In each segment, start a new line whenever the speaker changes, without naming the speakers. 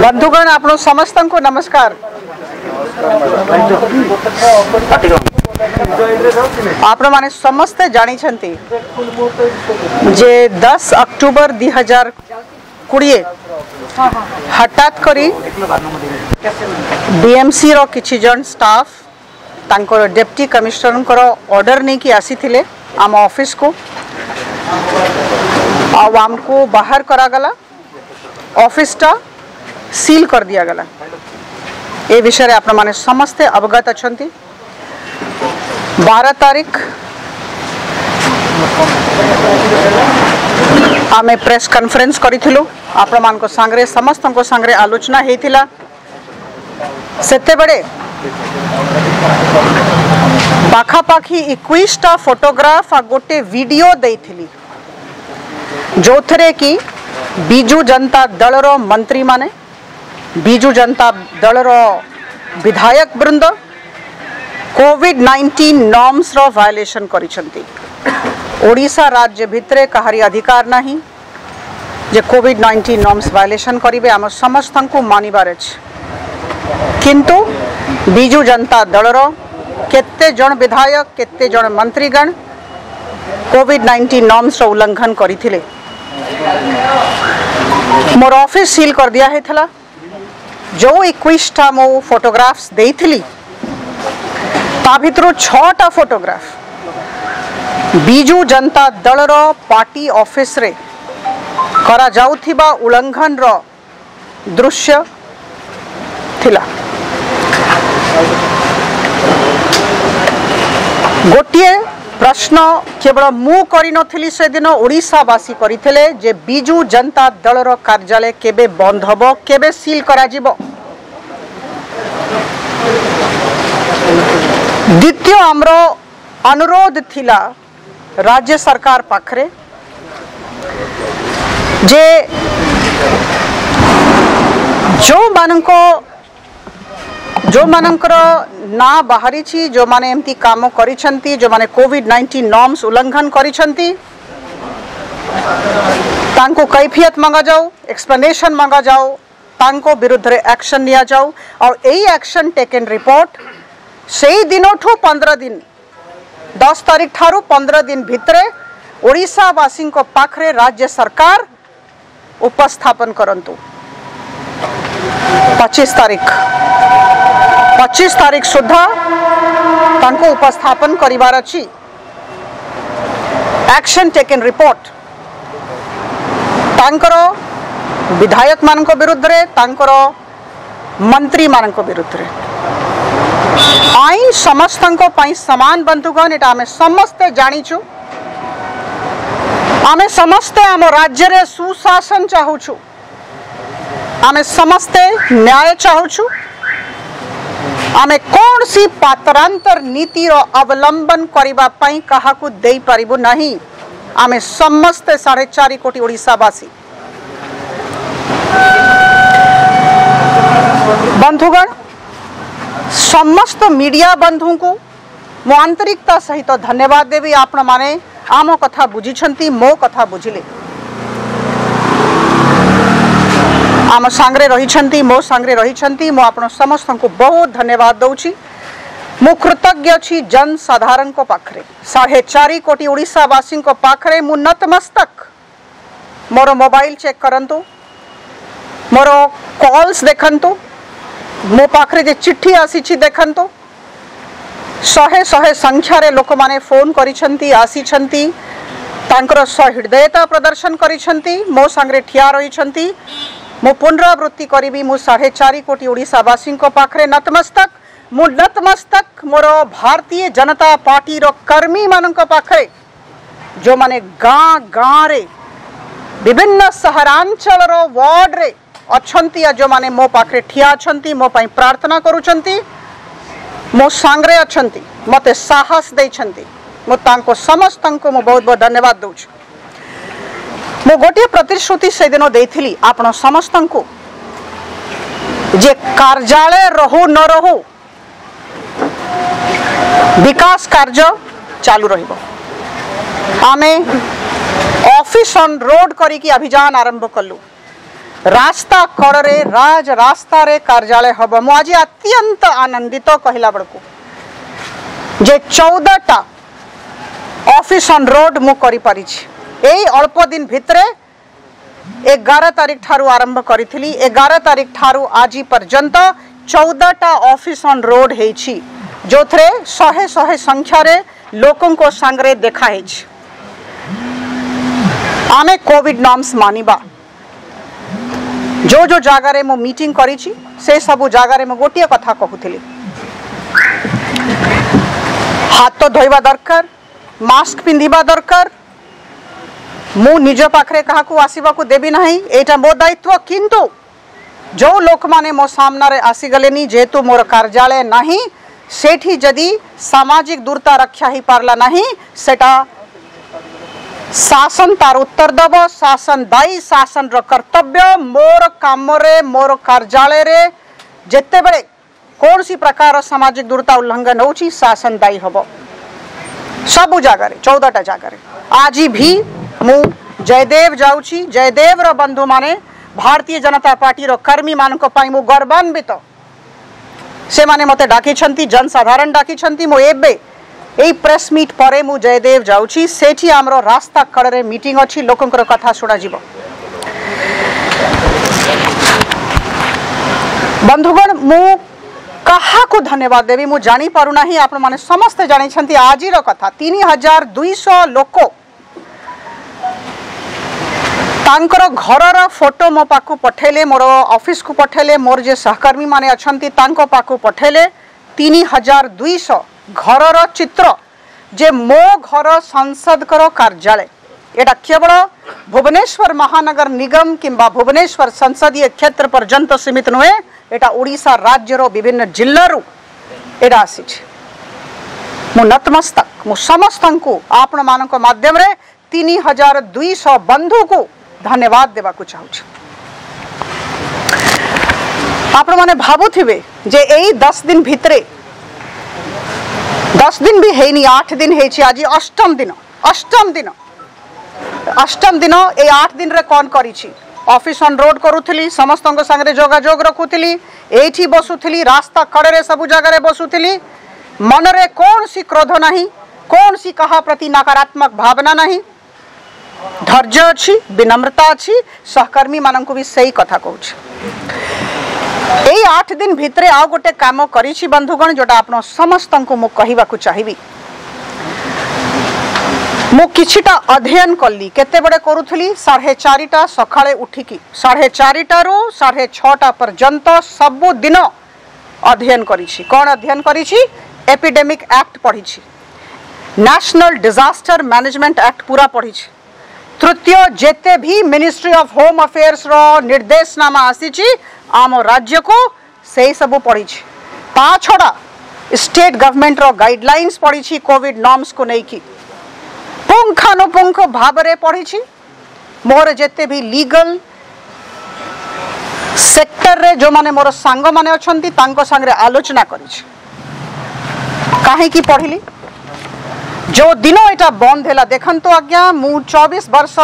बंधुगण आप समस्त को नमस्कार। आप माने समस्ते जानी जे 10 अक्टोबर 2020 हठात करी डीएमसी रो किछि जन स्टाफ तांकर डेप्टी कमिश्नर को ऑर्डर नहीं कि आसी थिले आम ऑफिस को आमको बाहर करा गला, ऑफिस टा सील कर दिया गला। ए विषय आप माने समस्ते अवगत अछंती। 12 तारीख आमे प्रेस कॉन्फ्रेंस करिथिलु, आप मान को सांगरे समस्त को सांगरे आलोचना हेतिला। सेते बड़े पाखापाखी 21 टा फोटोग्राफ आ गोटे वीडियो देथिली जो थरे की बीजू जनता दल रो मंत्री माने, बीजू जनता दल रो विधायक वृंद कोविड-19 नॉर्म्स रो वायलेशन करिसंती। ओडिशा राज्य भितरे कहारी अधिकार नहीं जे कोविड-19 नॉर्म्स वायलेशन करिवे, आम समस्त को मानिबार अछि। किंतु बीजू जनता दल रो केते जन विधायक केते जन मंत्रीगण कोविड-19 नॉर्म्स रो उल्लंघन करिथिले। मोर ऑफिस सील कर दिया है थला। जो 21 टा मो फोटोग्राफ्स देइथिली ता भितरो 6 टा फोटोग्राफ बीजू जनता दल रो पार्टी ऑफिस रे करा जाउथिबा उल्लंघन रो दृश्य थिला। गोटिए प्रश्न केवल मु करी नथिली से दिन ओडिशावासी करिथिले जे बीजू जनता दल रो कार्यालय केबे बंद हबो, केबे सील करा जिवो। द्वितीय हमरो अनुरोध थिला राज्य सरकार पाखरे जे जो मानकर ना बाहरी छी, जो माने एमती काम करिसंती, जो माने कोविड-19 नॉर्म्स उल्लंघन करिसंती, तांको कैफियत मांगा जाओ, एक्सप्लेनेशन मांगा जाओ, तांको विरुद्ध रे एक्शन लिया जाओ और एई एक्शन टेकन रिपोर्ट सेई दिनोठू 15 दिन 10 तारीख ठारू 15 दिन भितरे ओडिशा वासी को पाखरे राज्य सरकार उपस्थापन करंतु। 25 तारीख सुधा तांको उपस्थापन करिवार अछि। एक्शन टेकन रिपोर्ट तांकरो विधायक मान को विरुद्ध रे, तांकरो मंत्री मान को विरुद्ध रे। आईन समस्त को पाई समान बंधुगण, एटा हमें समस्ते जानिछु। आमे समस्ते आम राज्य रे सुशासन चाहूछु, आमे समस्ते न्याय चाहूछु। आमे कौन सी पात्रांतर नीति रो अवलंबन करिबा पई कहा को देई परिबो नहीं। आमे समस्ते 4.5 कोटी ओडिशावासी बंधुगण, समस्त मीडिया बंधु को मो आंतरिकता सहित धन्यवाद देवी। आपण माने आम कथा बुझिछंती, मो कथा बुझिले, आम सांगरे रहिछंती, मो सांगरे रहिछंती। मो आपण समस्त को बहुत धन्यवाद दउछि। मु कृतज्ञ छी जन साधारण को पाखरे, 4.5 कोटी ओडिशावासी को पाखरे मु नतमस्तक। मोर मोबाइल चेक करंतु, मोर कॉल्स देखंतु, मो पाखरे जे चिट्ठी आसी छी देखंतु। 100 संख्या रे लोक माने फोन करिछंती, आसीछंती, तांकर सहृदयता प्रदर्शन करिछंती, मो सांगरे ठिया रहिछंती। मु पुनरावृत्ति करिबी, मु 4.5 कोटी ओडिशावासी को पाखरे नतमस्तक। मु नतमस्तक मोर भारतीय जनता पार्टी रो कर्मी मान को पाखरे, जो माने गाँ रे विभिन्न सहरांचल रो वार्ड रे अछंती, जो माने मो पाखरे ठिया अछंती, मो पई प्रार्थना करूछंती, मो सांगरे अछंती, मते साहस दैछंती। मो तांको समस्त को मो बहुत बहुत धन्यवाद दउछ। मो गोटे प्रतिश्रुति से दिन देथिली आपण समस्त को जे कार्यालय रहू न रहू विकास कार्य चालू रहिबो। आमे ऑफिस ऑन रोड करी की अभियान आरंभ कलु। रास्ता कड़े राज रास्ता रे कार्यालय हम मु आज अत्यंत आनंदित कहला बेलू जे 14टा ऑफिस ऑन रोड मु करी पारी एई अल्प दिन भितरे 11 तारिख ठारू आरंभ करी 11 तारिख ठारू आज पर्यंत 14टा ऑफिस ऑन रोड हेछि जो थे 100 संख्या रे लोकों को सांगरे देखा है। आमे कोविड नॉर्म्स मानिबा जो जगार मु मीटिंग करी से सब जगार मु गोटे कथा कहूली हाथ धोइबा दरकार मास्क पिंधिबा दरकार मु निज पाखरे कहा आसवा को देवी ना एटा मो दायित्व किंतु जो लोक माने मो सामने आसीगले जेहेतु मोर कार्यालय नहीं सेठी जदि सामाजिक दूरता रक्षा ही पारला नहीं सेटा शासन तार उत्तर दब शासन दायी शासन रो कर्तव्य मोर काम रे मोर कार्यालय रे जेते बेले कौन सी प्रकार सामाजिक दूरता उल्लंघन होची शासन दायी हबो सबु जगार 14टा जगार आज भी मु जयदेव जाऊची जयदेव रो बंधु माने भारतीय जनता पार्टी रो कर्मी मानक पाई मु गर्वान्वित से माने मते डाकी छंती जनसाधारण डाकी छंती मु एबे एई प्रेस मीट परे मु जयदेव जाऊची सेठी हमरो रास्ता कड़े मीटिंग अछि लोकंकर कथा सुना जीवो। बंधुगण मु कहा को धन्यवाद देवी मु जानी पारु नाही आपण माने समस्त जानि छंती आजी रो कथा 3200 लोक तांकर घरर फोटो मो पाकु पठेले मोर ऑफिस को पठेले मोर जे सहकर्मी माने अछंती तांको पाकु पठेले 3200 घरर चित्र जे मो घर संसद कर कार्यालय एटा केवल भुवनेश्वर महानगर निगम किंबा भुवनेश्वर संसदीय क्षेत्र पर्यंत सीमित नुहे एटा ओडिशा राज्यर विभिन्न जिल्लारू एटा आसी मु नतमस्तक मु समस्तंकु आपण मानक माध्यम रे 3200 बंधु को धन्यवाद देवा को चाहूँ। आपण माने भाबुथिबे जे एई 10 दिन भितरे 10 दिन भी हेनी 8 दिन हेछि आज अष्टम दिन ए 8 दिन रे कौन करी ऑफिस ऑन रोड करूथली समस्त संगे जोगाजोग रखुथली एठी बसुथली रास्ता कड़े रे सब जगह रे बसुथली मनरे कौन सी क्रोध नहीं कौन सी कहा प्रति नकारात्मक भावना नहीं धैर्य अच्छी विनम्रता अच्छी सहकर्मी मानक भी सही कथा कहूँ। यही 8 दिन भितरे आउ गोटे काम करी बंधुगण जोटा आपण समस्त को मु कहवा चाहिए मु किछिटा अध्ययन कली केते बड़े करूथली 4:30 सकाळे उठिकी 4:30 रु 6:30 पर्यंत सबु दिन अध्ययन करी कौन अध्ययन करी एपिडेमिक एक्ट पढ़ी नेशनल डिजास्टर मैनेजमेंट एक्ट पूरा पढ़ी तृतीय जेते भी मिनिस्ट्री ऑफ होम अफेयर्स रो निर्देशनामा आसी आम राज्य को से सब पढ़ी ता छड़ा स्टेट गवर्नमेंट रो गाइडलाइंस पढ़ी कोविड नॉर्म्स को नहीं पुंखानुपुंख भाव रे पढ़ी मोर जेते भी लीगल सेक्टर रे जो माने मोर सांग माने अछंती तांको संगे आलोचना करी काहे की पढ़िली जो दिन एटा बंद है देखंतु आज्ञा मु 24 वर्ष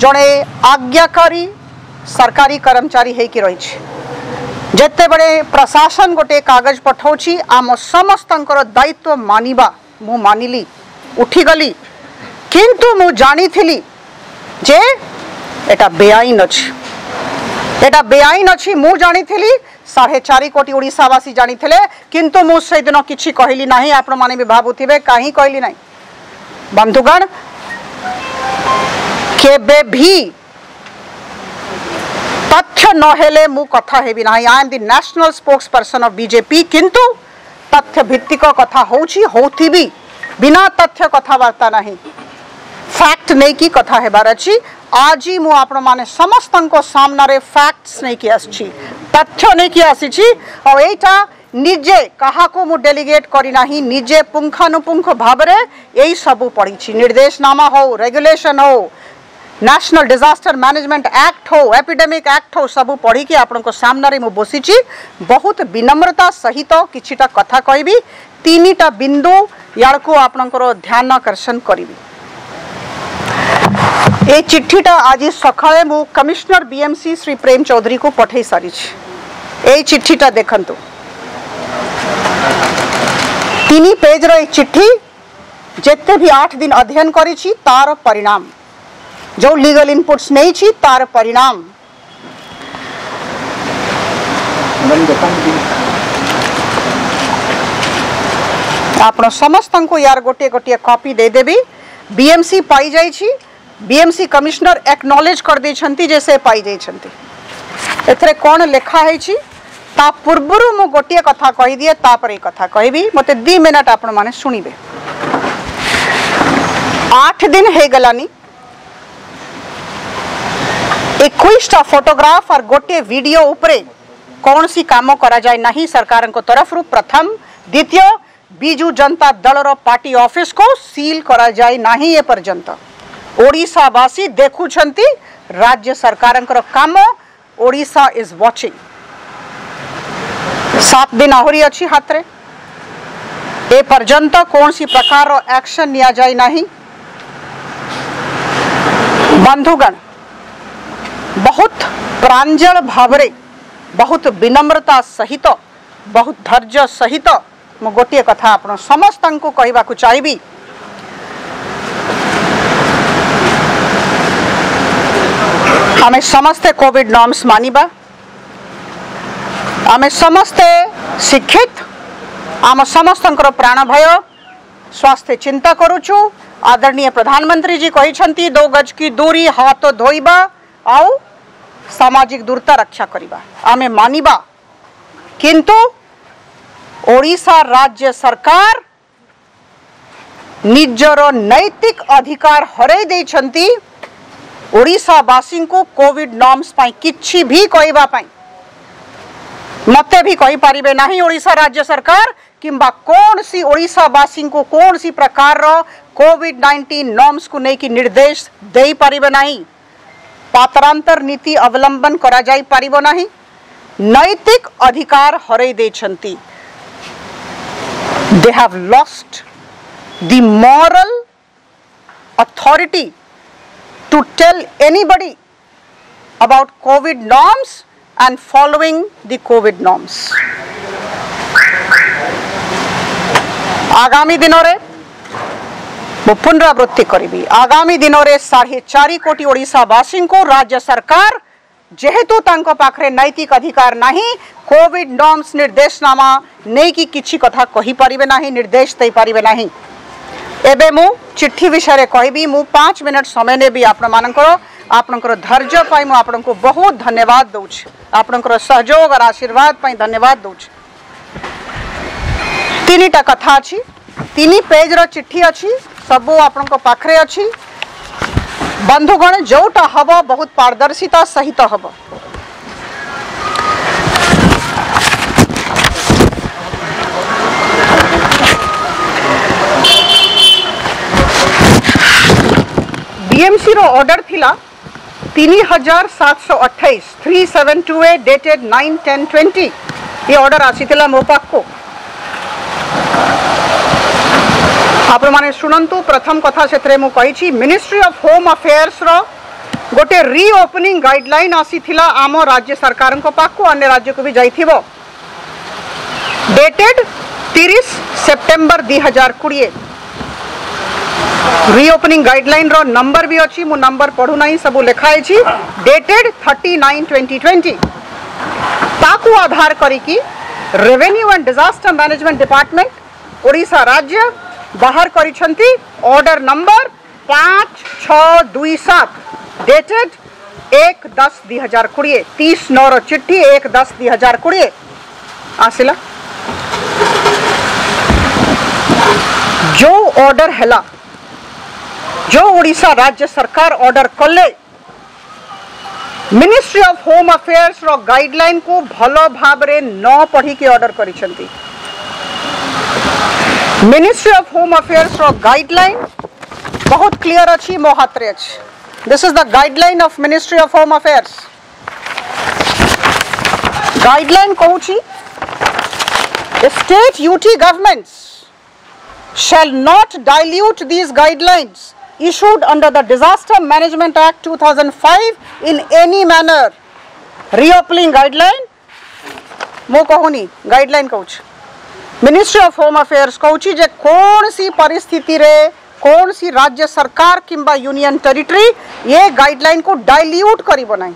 जड़े आज्ञाकारी सरकारी कर्मचारी हेकि रही जेते बड़े प्रशासन गोटे कागज पठाउछि आम समस्तंकर दायित्व मानिबा मु मानिली उठीगली किंतु मु जानी थिली जे एटा बेआईन अच्छी मु जानी थिली 4.5 कोटी ओडिशावासी जानी थिले किंतु मु से दिन किछि कहली नाही आपण माने भी भाबुथिबे काहे कहली नाही बंधुगण केबे भी तथ्य नहेले मु कथा हेबी नाही I am the national spokes person of BJP किंतु तथ्य भित्तिक कथा होउछि होथिबी बिना तथ्य कथावार्ता नहीं फैक्ट नहीं की कथा हेबार अछि आज मु आपण माने समस्तंको सामने फैक्ट्स नहीं की आछि तथ्य नहीं की आछि और एटा निजे कहा को मु डेलीगेट करी नाही निजे पुंखानुपुंख भाव रे एई सब पढ़ी निर्देशनामा हो रेगुलेशन हो नेशनल डिजास्टर मैनेजमेंट एक्ट हो एपिडेमिक एक्ट हो सब पढ़ी कि आपण को सामने मु बसिची बहुत विनम्रता सहित किछिटा कथा कहबी 3टा बिंदु यार को आपनकर ध्यान आकर्षण करी ए चिट्ठीटा आज सकाळे मु कमिश्नर बीएमसी श्री प्रेम चौधरी को पठे सारी ए चिट्ठीटा देखंतु 3 पेज रो चिट्ठी जेते भी 8 दिन अध्ययन करिछि तार परिणाम जो लीगल इनपुट्स नहीं छी तार परिणाम आपण समस्त को यार गोटे गोटे कॉपी दे देबी बीएमसी पाई जाई छी बीएमसी कमिश्नर एक्नॉलेज कर दे छंती जैसे पाई जाई छंती एथरे कोन लेखा है छी ता पूर्वरु मु गोटे कथा कहि दिए ता पर एक कथा कहबी मते 2 मिनिट आपण माने सुनिबे 8 दिन हे गलानी 21टा फोटोग्राफ और गोटे वीडियो उपरे कौन सी काम करा जाए नहीं सरकार को तरफ रु प्रथम द्वितीय बिजु जनता दल रो पार्टी ऑफिस को सील करा जाए नहीं ए पर्यंत ओडिशावासी देखुछंती राज्य सरकार काम ओडिशा इज वाचिंग 7 दिन आहरी अच्छी हाथ रे ए पर्यंत कौन सी प्रकार रो एक्शन निया जाए नहीं बंधुगण बहुत प्रांजल भावरे बहुत विनम्रता सहित बहुत धैर्य सहित मु गोटे कथा आपण समस्त को कहबा को चाहिबी आमे समस्ते कोविड नॉर्म्स मानिबा आमे समस्ते शिक्षित आम समस्तंकर प्राण भय स्वास्थ्य चिंता करूछु आदरणीय प्रधानमंत्री जी कहिसंती 2 गज की दूरी हाथ धोइबा आउ सामाजिक दूरता रक्षा करिबा आमे मानिबा किंतु ओडिशा राज्य सरकार निजर नैतिक अधिकार हरै दै छंती ओडिशावासी को कोविड नॉर्म्स पाई किछि भी कहबा पाई मते भी कहि पारिबे नाही ओडिशा राज्य सरकार किंबा कौन सी ओडिशावासी को कौन सी प्रकार रो कोविड-19 नॉर्म्स को नै कि निर्देश दे पारिबे नाही पात्रांतर नीति अवलंबन करा जाई पारिबो नाही नैतिक अधिकार हरै दे छंती they have lost the moral authority to tell anybody about COVID norms and following the COVID norms. आगामी दिनों रे मु पुनरावृत्ति करी आगामी दिनों रे 4.5 कोटी ओडिशावासी को राज्य सरकार जेहेतु तांको पाखरे नैतिक अधिकार नहीं कोविड नॉर्म्स निर्देशनामा नहीं कि किछि कथा कहि परिबे नहीं निर्देश दे परिबे नहीं एबे मु चिट्ठी विषय कहबी मु 5 मिनट समय ने भी आपनकर धैर्य पाई मु आपनको बहुत धन्यवाद दउछ आपनकर सहयोग और आशीर्वाद पाई धन्यवाद दउछ 3टा कथा अछि 3 पेज रो चिट्ठी अछि सब आपनको पाखरे अछि बंधुगण जोटा हब बहुत पारदर्शिता सहित हब बीएमसी रो ऑर्डर थिला 3728 3728 डेटेड 9/10/20 ये ऑर्डर आसीथिला मो पाखको आप माने सुनंतु प्रथम कथा से मु कही मिनिस्ट्री ऑफ होम अफेयर्स रो गोटे रीओपनिंग गाइडलाइन आसी थिला आम राज्य सरकार को पाखु अन्य राज्य को भी जाइथिबो डेटेड 30 सेप्टेम्बर 2020 रीओपनिंग गाइडलाइन रो नंबर भी अछि मु नंबर पढु नाही सब लिखाई छी डेटेड 39/2020 ताकू आधार करी की revenue and disaster management department Odisha राज्य बाहर करिछंती ऑर्डर नंबर 5627 डेटेड 1/10/2020 30/9 रो चिट्ठी 1/10/2020 आसिला जो ऑर्डर हैला जो ओडिशा राज्य सरकार ऑर्डर कले मिनिस्ट्री ऑफ होम अफेयर्स रो गाइडलाइन को भलो भाबरे न पढ़ी के ऑर्डर करिछंती मिनिस्ट्री ऑफ होम अफेयर्स रो गाइडलाइन बहुत क्लियर अच्छी मो हाथ रे अच्छी this is the guideline of ministry of home affairs guideline कहूची state UT governments shall not dilute these guidelines issued under the Disaster Management Act 2005 in any manner. Reopening guideline मो कहूनी guideline कहूँ ministry of home affairs कहूँ जे कौन सी परिस्थिति रे कौन सी राज्य सरकार किंबा यूनियन टेरिटरी ये गाइडलाइन को डाइल्यूट करिबो नाही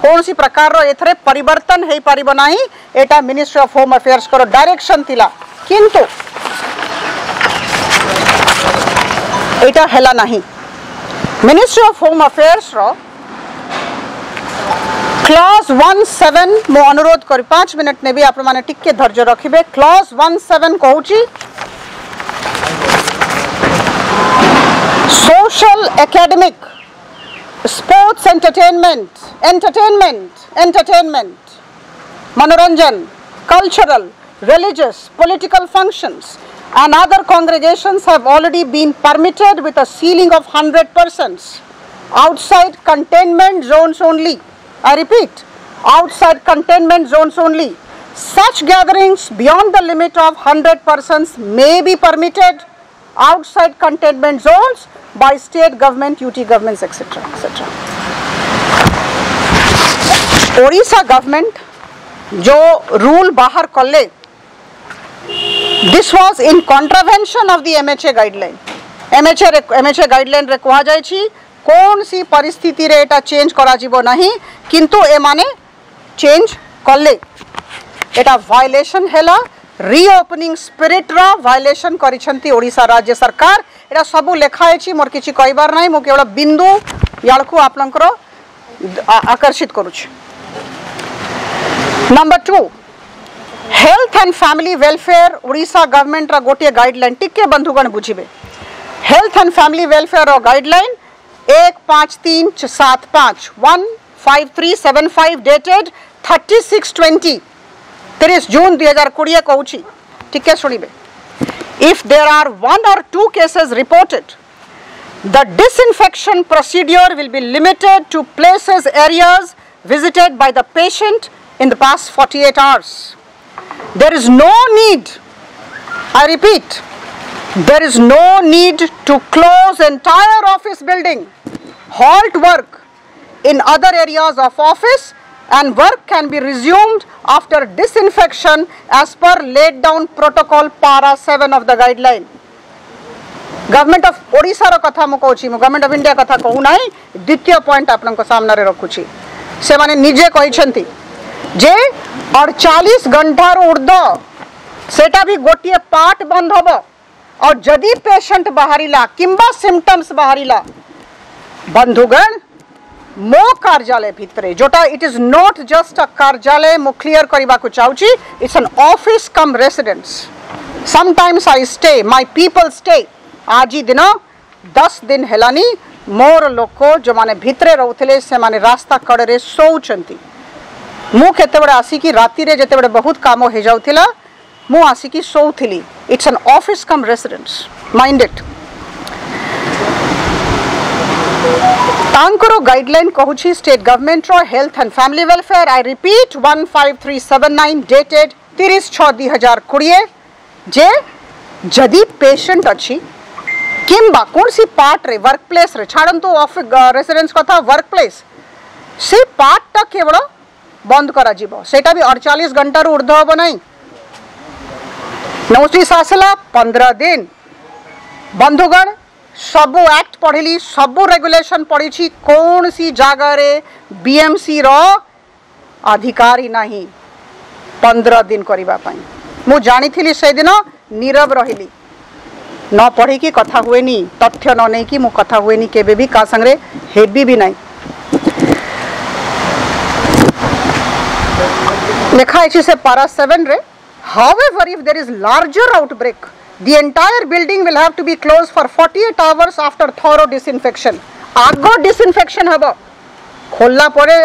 कौन सी प्रकार रो एथरे परिवर्तन हेई परिबो नाही एटा मिनिस्ट्री ऑफ होम अफेयर्स को डायरेक्शन थिला किंतु एटा हेला नाही मिनिस्ट्री ऑफ होम अफेयर्स रो क्लॉज 17 मो अनुरोध कर 5 मिनट ने भी आप माने टिके धैर्य रखिबे क्लॉज 17 कहूची सोशल एकेडमिक स्पोर्ट्स एंटरटेनमेंट मनोरंजन cultural religious political functions and other congregations have already been permitted with a ceiling of 100% outside containment zones only. I repeat, outside containment zones only. Such gatherings beyond the limit of 100% may be permitted outside containment zones by state government, UT governments, etc. etc. Odisha government जो rule बाहर कले, this was in contravention of the MHA guideline. MHA guideline रे कहा जाय छी कौन सी परिस्थिति रे एटा चेंज करा जीवो नहीं किंतु ए माने चेंज कले एटा वायलेशन हैला रीओपनिंग स्पिरिट रा वायलेशन करिसंती ओडिसा राज्य सरकार एटा सब लेखा अछि मोर किछि कहबार नाही मो केवल बिंदु यालकु आपनकर आकर्षित करू छी। Number 2 health and family welfare Odisha government रा गोटे गाइडलाइन टिके बंधुगण बुझिबे हेल्थ एंड फैमिली वेलफेयर रा गाइडलाइन 15375 डेटेड 36/20 30 जून 2020 कहूची टिके सुनिबे if there are 1 or 2 cases reported the disinfection procedure will be limited to places areas visited by the patient in the past 48 hours. There is no need, I repeat, there is no need to close entire office building, halt work in other areas of office and work can be resumed after disinfection as per laid down protocol para 7 of the guideline. Government of Odisha ro katha mo कहूची government of India कथा कहू नाही द्वितीय point आपनक सामना रे रखुची से माने निजे कहिसंती जे 48 घंटा रो उर्ध सेटा भी गोटिए पार्ट बंद हबो और जदि पेशेंट बाहरिला किंबा सिम्पटम्स बाहरिला बंधुगण मो कार्यालय भितरे जोटा it is not just a कार्यालय मो क्लियर करबा को चाहूची it's an office cum residence sometimes I stay my people stay आजी दिन 10 दिन हेलानी मोर लोक जो माने भितरे रहउथिले से माने रास्ता कड़े सोउचंती मु केते बडे आसी राति रे जेते बडे बहुत काम हो जाउथिला मु आसी सोउथिली it's an office cum residence mind it तांकरो गाइडलाइन कहूची स्टेट गवर्नमेंट रो health and family welfare I repeat 15379 dated 30/6/2020 जे जदि पेशेंट अछि किंबा कौन सी पार्ट रे वर्क प्लेस रे छाड़ंतु ऑफिस रेसिडेंस कथा वर्क प्लेस से पार्ट ता केवल बंद करा जीवो सेटा भी 48 घंटा रो ऊर्ध्व हो नहीं नोटिस आसला 15 दिन बंधुगण सबु एक्ट पढ़िली सबु रेगुलेशन पढ़ी छी कौन सी जगह रे बीएमसी रो अधिकारी नहीं 15 दिन करिबा पई मु जानी थिली से दिन नीरव रहिली न पढ़ी की कथा हुए नी तथ्य न नहीं कि मु कथा हुए नी केबे भी का संगरे हेबी भी नहीं लिखा है से पारा 7 रे however if there is larger outbreak the entire building will have to be closed for 48 hours after thorough disinfection आगो disinfection हबो खोलला परे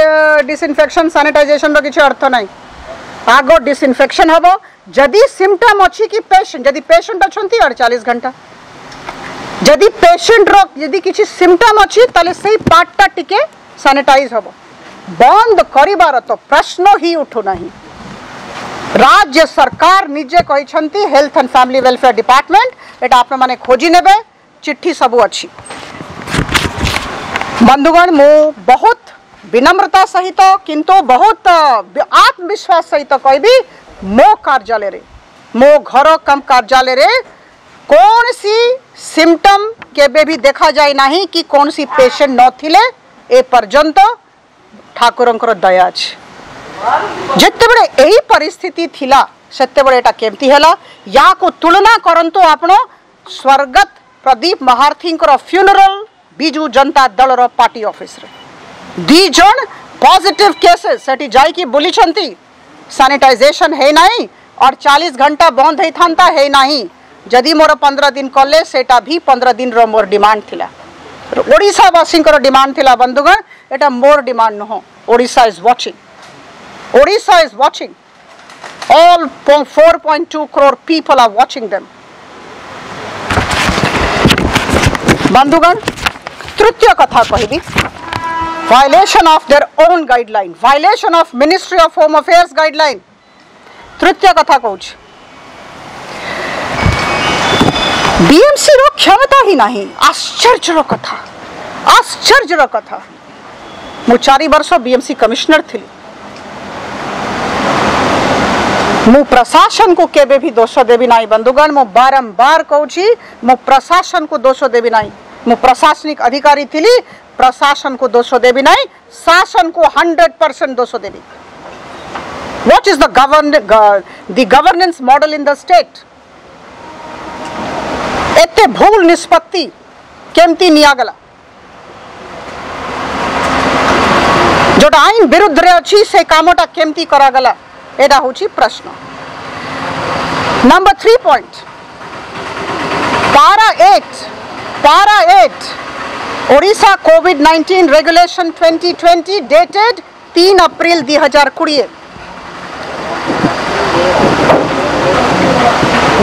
disinfection sanitization रो किछ अर्थ नाही आगो disinfection हबो जदि सिम्पटम अछि कि पेशेंट जदि पेशेंट अछंती 48 घंटा जदि पेशेंट रो जदि किछ सिम्पटम अछि तले सेही पार्टटा टिके सैनिटाइज हबो बंद करिबार तो प्रश्न ही उठो नहीं राज्य सरकार निजे कहिसंती health and family welfare department एटा आपन माने खोजी नेबे चिट्ठी सब अछि बंधुगण मु बहुत विनम्रता सहित किंतु बहुत आत्मविश्वास सहित कहबी मो कार्यालय रे मो घर कम कार्यालय रे कौन सी सिम्पटम केबे भी देखा जाए नहीं कि कौन सी पेशेंट न थिले ए पर्यंत ठाकुरंकर दया अछि जत्ते बड़े एही परिस्थिति थिला सेते बड़े एटा केमती हला या को तुलना करंतो आपण स्वर्गत प्रदीप महारथींकर फ्यूनरल बिजू जनता दल रो पार्टी ऑफिस रे दी जन पॉजिटिव केसेस सेठी जाई की बोली छंती सैनिटाइजेशन है नहीं और 40 घंटा बंद है थांता है नहीं जदि मोर 15 दिन कले सेटा भी 15 दिन रो मोर डिमांड थिला ओडिसा वासिंकर डिमांड थिला बंधुगण एटा मोर डिमांड न हो Odisha is watching all 4.2 crore people are watching them बंधुगण तृतीय कथा कहबी violation of their own guideline violation of Ministry of Home Affairs guideline तृतीय कथा कहूछ बीएमसी रो क्षमता ही नहीं आश्चर्य कथा मु 4 वर्ष बीएमसी कमिश्नर थी मु प्रशासन को केबे भी दोष देवी नहीं बंधुगण मु बारंबार कहूची मु प्रशासन को दोष देवी नहीं मु प्रशासनिक अधिकारी थी प्रशासन को दोष देवी नहीं शासन को 100% दोष देवी what is the governance model in the state एते भूल निष्पत्ति केमती नियागला जोटा आईन विरुद्ध रे अछि से कामटा केमती करागला एटा होची प्रश्न नंबर 3 पॉइंट पारा 8 ओडिशा कोविड-19 regulation 2020 dated 3 April 2020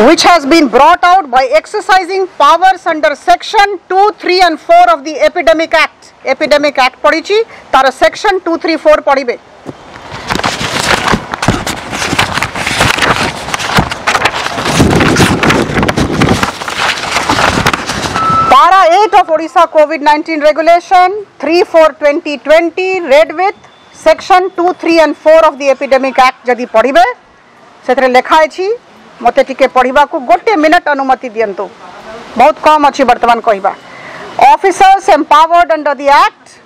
which has been brought out by exercising powers under section 2, 3 and 4 of the Epidemic Act पढ़ी तार section 2, 3, 4 पढ़िबे Para 8 of Odisha COVID-19 regulation 3/4/2020 read with section 2, 3 and 4 of the Epidemic Act जदि पढ़िबे सेतरे लेखा अछि मते टिके पढ़िबा को गोटे minute अनुमति दियंतु बहुत कम अछि वर्तमान कहिबा Officers empowered under the Act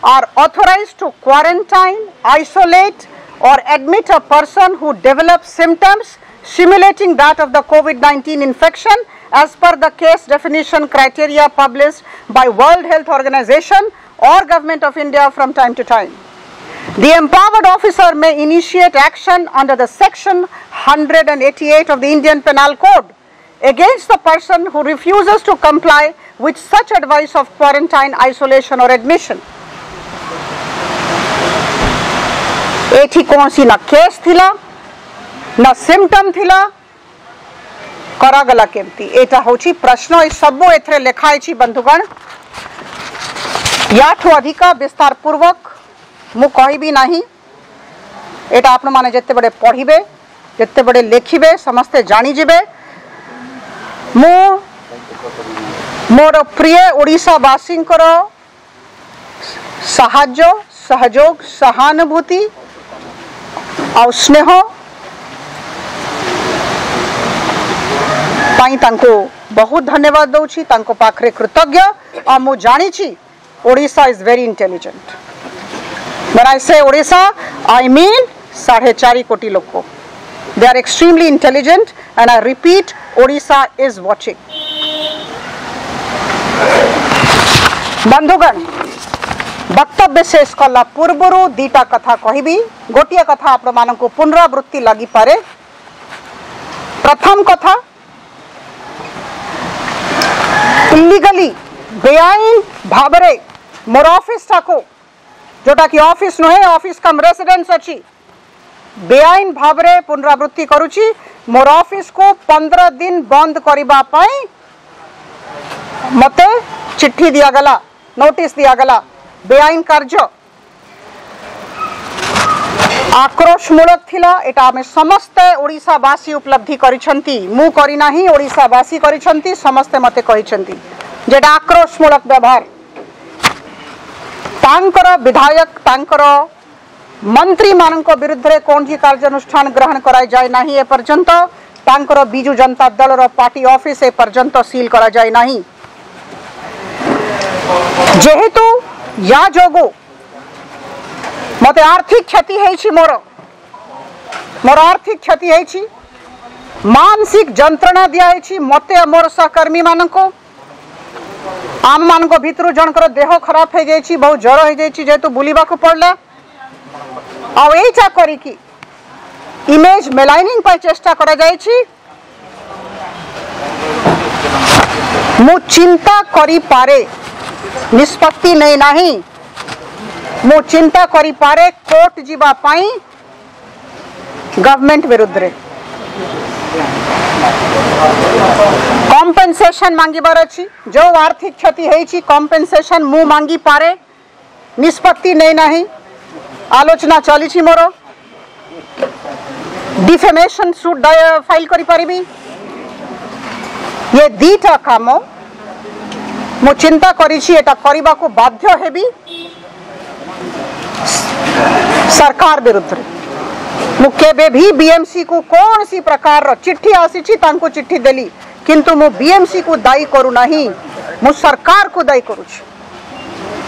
are authorized to quarantine, isolate or admit a person who develops symptoms simulating that of the COVID-19 infection as per the case definition criteria published by World Health Organization or Government of India from time to time. The empowered officer may initiate action under the section 188 of the Indian Penal Code against the person who refuses to comply with such advice of quarantine, isolation or admission. एठी कौन सी ना case थिला ना symptom थिला करागला केमती एटा होची प्रश्न ए सब एथरे लेखाय छी बंधुगण याठो अधिका विस्तार पूर्वक मु कहबी नाही एटा आपण माने जत्ते बडे पढिबे जत्ते बडे लेखिबे समस्ते जानि जिबे मु मोर प्रिय ओडिसा वासिंकर सहाय्य सहयोग सहानुभूति और स्नेह पाई तांको बहुत धन्यवाद दउछि तांको पाखरे कृतज्ञ और मु जानि छी Odisha is very intelligent when I say Odisha I mean 4.5 कोटी लोग को they are extremely intelligent and I repeat Odisha is watching बंधुगण वक्तव्य शेष कला पूर्व दीटा कथा कहबी गोटिया कथा आपण मानक पुनरावृत्ति लगी पारे प्रथम कथा इलीगली बेआईन भाबरे मोर ऑफिस टाको जोटा कि ऑफिस नुहे ऑफिस कम रेसिडेंस अच्छी बेआईन भाबरे पुनरावृत्ति करुची मोर ऑफिस को 15 दिन बंद करिबा पई मते चिट्ठी दिया गला नोटिस दिया गला बेआईन कार्य आक्रोशमूलक थिला एटा हमें समस्त ओडिसावासी उपलब्धि करिसंती मु करी नाही ओडिसावासी करिसंती समस्त मते कहिसंती जेटा आक्रोशमूलक व्यवहार तांकर विधायक तांकर मंत्री मानक विरुद्ध रे कौन सी कार्यानुष्ठान ग्रहण कराई जाए नहीं ए पर्यंत तांकर बिजु जनता दल रो पार्टी ऑफिस ए पर्यंत सील करा जाए नहीं जेहेतु या जोगु मते आर्थिक क्षति है मोर आर्थिक क्षति है मानसिक जंत्रणा दिया है मते मोर सहकर्मी मानक आम मान भितर जनकर देह खराब हो जाए बहुत ज्वर हो जाए जेहेतु बुलवा को पड़ला आईटा करी इमेज मेलाइनिंग पर चेष्टा करा जाए मु चिंता करी पारे निष्पत्ति नहीं नहीं मु चिंता करी पारे कोर्ट जीवा पाई गवर्नमेंट विरुद्ध रे कॉम्पेन्सेशन मांगिबार अछि जो आर्थिक क्षति है कॉम्पेन्सेशन मु मांगी पारे निष्पत्ति नहीं नहीं आलोचना चली मोर डिफेमेशन सूट फाइल करी परिबी ये दीटा काम मु चिंता करिछि एटा करिबा को बाध्य हेबी सरकार विरुद्ध रे मु केबे भी बीएमसी को कौन सी प्रकार रो चिट्ठी आसी तांको चिट्ठी देली किंतु मु बीएमसी को दायी करू नहीं मु सरकार को दायी करू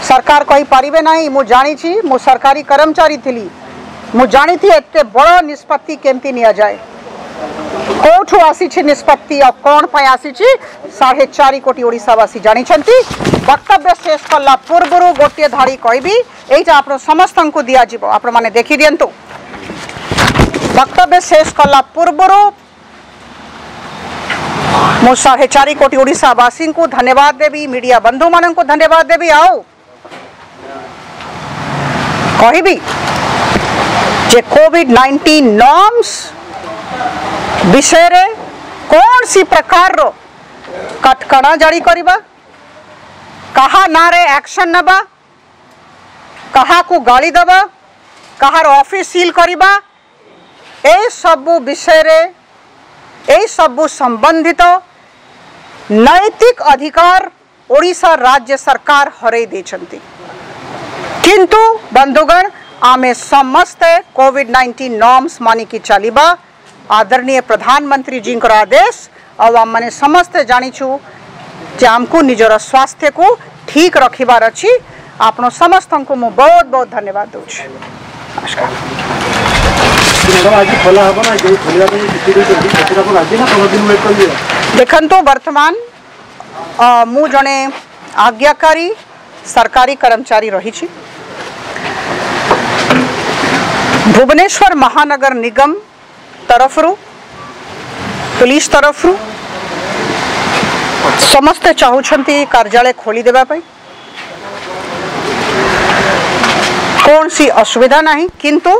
सरकार कही पारिबे नहीं मु जानी छी मु सरकारी कर्मचारी थिली मु जानी थी एते बड़ निष्पत्ति केमती निया जाए कोठु आसी छी निष्पत्ति और कौन पाई आसी छी 4.5 कोटी ओडिसावासी जानी छंती वक्तव्य शेष कला पूर्व गोटे धाड़ी कहबी एटा आपण समस्त को दिया जिवो आपण माने देखि दियंतु वक्तव्य शेष कला पूर्व मु 4.5 कोटी ओडिसावासी को धन्यवाद देवी मीडिया बंधु मान को धन्यवाद देवी आओ कहबी जे कोविड-19 नॉर्म्स विषय रे कौन सी प्रकार रो कटकणा जारी करिबा कहा ना रे एक्शन नबा कहा को गाली दबा कहार ऑफिस सील करिबा ए सबु विषय रे ए सबु संबंधित नैतिक अधिकार ओडिशा राज्य सरकार हरई देछंती किंतु बंधुगण आमे समस्त कोविड-19 नॉर्म्स मानी की चलिबा आदरणीय प्रधानमंत्री जी को आदेश और आम मैंने समस्त जानीचु जे आमको निजर स्वास्थ्य को ठीक रखिबार अछि आपण समस्त को मु बहुत बहुत धन्यवाद दूची नमस्कार देखंतु वर्तमान मु जने आज्ञाकारी सरकारी कर्मचारी रही छी भुवनेश्वर महानगर निगम तरफ पुलिस तरफ समस्त चाहूछंती कार्यालय खोली देबा पई कौन सी असुविधा नहीं किंतु